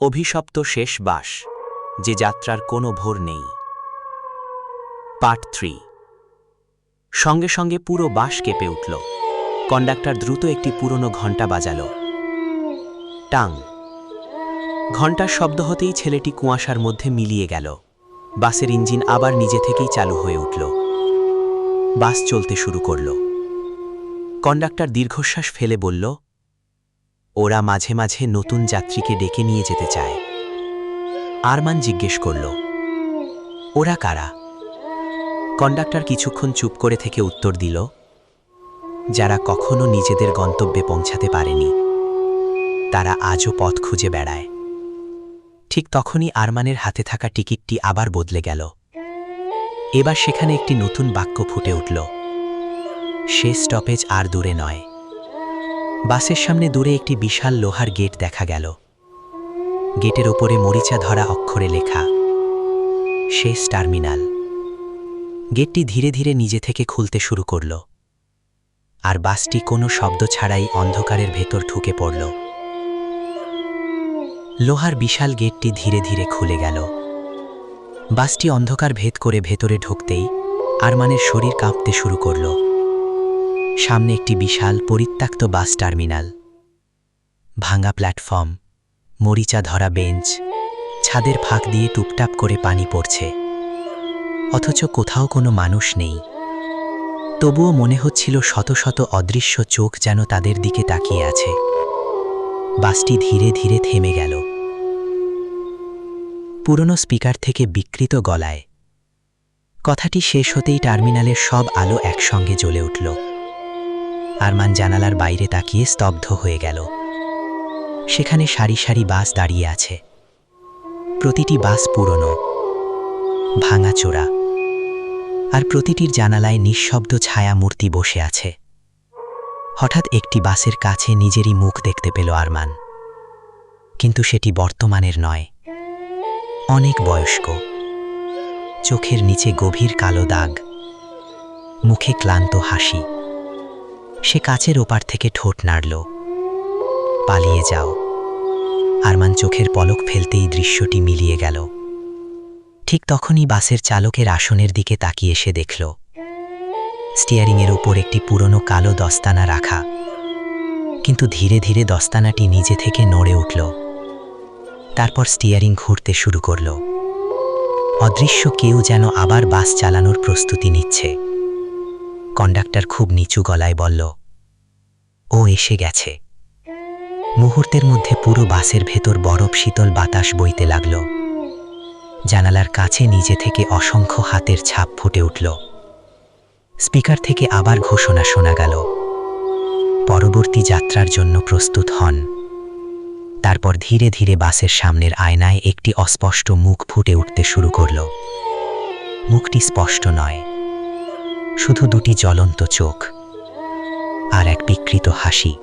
অভিশপ্ত শেষ বাস, যে যাত্রার কোনো ভোর নেই। পার্ট 3। সঙ্গে সঙ্গে পুরো বাস কেঁপে উঠল। কন্ডাক্টর দ্রুত একটি পুরনো ঘণ্টা বাজাল। টাং। ঘণ্টার শব্দ হতেই ছেলেটি কুয়াশার মধ্যে মিলিয়ে গেল। বাসের ইঞ্জিন আবার নিজে থেকেই চালু হয়ে উঠল। বাস চলতে শুরু করল। কন্ডাক্টর দীর্ঘশ্বাস ফেলে বলল, ওরা মাঝে মাঝে নতুন যাত্রীকে ডেকে নিয়ে যেতে চায়। আরমান জিজ্ঞেস করল, ওরা কারা? কন্ডাক্টর কিছুক্ষণ চুপ করে থেকে উত্তর দিল, যারা কখনো নিজেদের গন্তব্যে পৌঁছাতে পারেনি, তারা আজও পথ খুঁজে বেড়ায়। ঠিক তখনই আরমানের হাতে থাকা টিকিটটি আবার বদলে গেল। এবার সেখানে একটি নতুন বাক্য ফুটে উঠল, সে স্টপেজ আর দূরে নয়। বাসের সামনে দূরে একটি বিশাল লোহার গেট দেখা গেল। গেটের ওপরে মরিচা ধরা অক্ষরে লেখা, শেষ টার্মিনাল। গেটটি ধীরে ধীরে নিজে থেকে খুলতে শুরু করল, আর বাসটি কোনো শব্দ ছাড়াই অন্ধকারের ভেতর ঢুকে পড়ল। লোহার বিশাল গেটটি ধীরে ধীরে খুলে গেল। বাসটি অন্ধকার ভেদ করে ভেতরে ঢুকতেই আরমানের শরীর কাঁপতে শুরু করল। সামনে একটি বিশাল পরিত্যক্ত বাস টার্মিনাল। ভাঙা প্ল্যাটফর্ম, মরিচা ধরা বেঞ্চ, ছাদের ফাঁক দিয়ে টুপটাপ করে পানি পড়ছে, অথচ কোথাও কোনো মানুষ নেই। তবুও মনে হচ্ছিল শত শত অদৃশ্য চোখ যেন তাদের দিকে তাকিয়ে আছে। বাসটি ধীরে ধীরে থেমে গেল। পুরনো স্পিকার থেকে বিকৃত গলায় কথাটি শেষ হতেই টার্মিনালের সব আলো একসঙ্গে জ্বলে উঠল। আরমান জানালার বাইরে তাকিয়ে স্তব্ধ হয়ে গেল। সেখানে সারি সারি বাস দাঁড়িয়ে আছে। প্রতিটি বাস পুরনো, ভাঙাচোরা, আর প্রতিটির জানালায় নিঃশব্দ ছায়া মূর্তি বসে আছে। হঠাৎ একটি বাসের কাছে নিজেরই মুখ দেখতে পেল আরমান, কিন্তু সেটি বর্তমানের নয়, অনেক বয়স্ক। চোখের নিচে গভীর কালো দাগ, মুখে ক্লান্ত হাসি। সে কাচের ওপার থেকে ঠোঁট নাড়ল, পালিয়ে যাও। আরমান চোখের পলক ফেলতেই দৃশ্যটি মিলিয়ে গেল। ঠিক তখনই বাসের চালকের আসনের দিকে তাকিয়ে সে দেখল, স্টিয়ারিংয়ের ওপর একটি পুরনো কালো দস্তানা রাখা, কিন্তু ধীরে ধীরে দস্তানাটি নিজে থেকে নড়ে উঠল। তারপর স্টিয়ারিং ঘুরতে শুরু করল। অদৃশ্য কেউ যেন আবার বাস চালানোর প্রস্তুতি নিচ্ছে। কন্ডাক্টর খুব নিচু গলায় বলল, ও এসে গেছে। মুহূর্তের মধ্যে পুরো বাসের ভেতর বরফ শীতল বাতাস বইতে লাগল। জানালার কাছে নিজে থেকে অসংখ্য হাতের ছাপ ফুটে উঠল। স্পিকার থেকে আবার ঘোষণা শোনা গেল, পরবর্তী যাত্রার জন্য প্রস্তুত হন। তারপর ধীরে ধীরে বাসের সামনের আয়নায় একটি অস্পষ্ট মুখ ফুটে উঠতে শুরু করল। মুখটি স্পষ্ট নয়, শুধু দুটি জ্বলন্ত চোখ আর এক বিকৃত হাসি।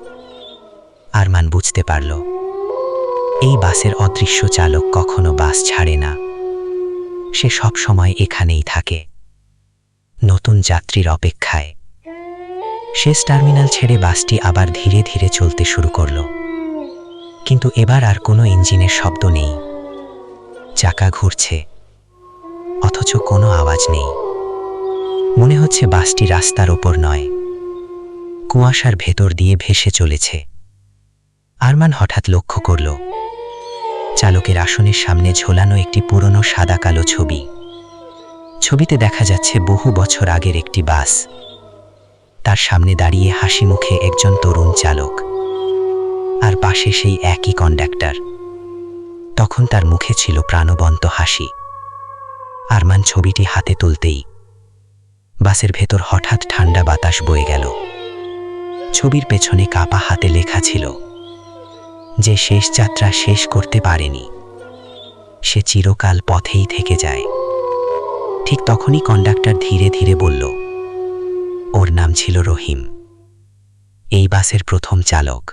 আরমান বুঝতে পারল, এই বাসের অদৃশ্য চালক কখনো বাস ছাড়ে না। সে সব সময় এখানেই থাকে, নতুন যাত্রীর অপেক্ষায়। শেষ টার্মিনাল ছেড়ে বাসটি আবার ধীরে ধীরে চলতে শুরু করল, কিন্তু এবার আর কোনো ইঞ্জিনের শব্দ নেই। চাকা ঘুরছে, অথচ কোনো আওয়াজ নেই। মনে হচ্ছে বাসটি রাস্তার ওপর নয়, কুয়াশার ভেতর দিয়ে ভেসে চলেছে। আরমান হঠাৎ লক্ষ্য করল, চালকের আসনের সামনে ঝোলানো একটি পুরনো সাদা কালো ছবি। ছবিতে দেখা যাচ্ছে বহু বছর আগের একটি বাস। তার সামনে দাঁড়িয়ে হাসি মুখে একজন তরুণ চালক, আর পাশে সেই একই কন্ডাক্টর। তখন তার মুখে ছিল প্রাণবন্ত হাসি। আরমান ছবিটি হাতে তুলতেই বাসের ভেতর হঠাৎ ঠান্ডা বাতাস বয়ে গেল। ছবির পেছনে কাপা হাতে লেখা ছিল, যে শেষ যাত্রা শেষ করতে পারেনি, সে চিরকাল পথেই থেকে যায়। ঠিক তখনই কন্ডাক্টর ধীরে ধীরে বলল, ওর নাম ছিল রহিম, এই বাসের প্রথম চালক।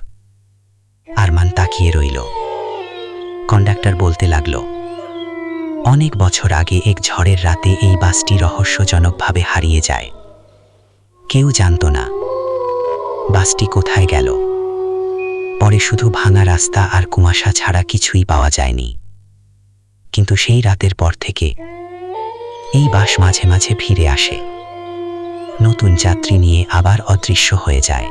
আরমান তাকিয়ে রইল। কন্ডাক্টর বলতে লাগল, অনেক বছর আগে এক ঝড়ের রাতে এই বাসটি রহস্যজনকভাবে হারিয়ে যায়। কেউ জানত না বাসটি কোথায় গেল। পরে তারপরে শুধু ভাঙা রাস্তা আর কুয়াশা ছাড়া কিছুই পাওয়া যায়নি। কিন্তু সেই রাতের পর থেকে এই বাস মাঝে মাঝে ফিরে আসে, নতুন যাত্রী নিয়ে আবার অদৃশ্য হয়ে যায়।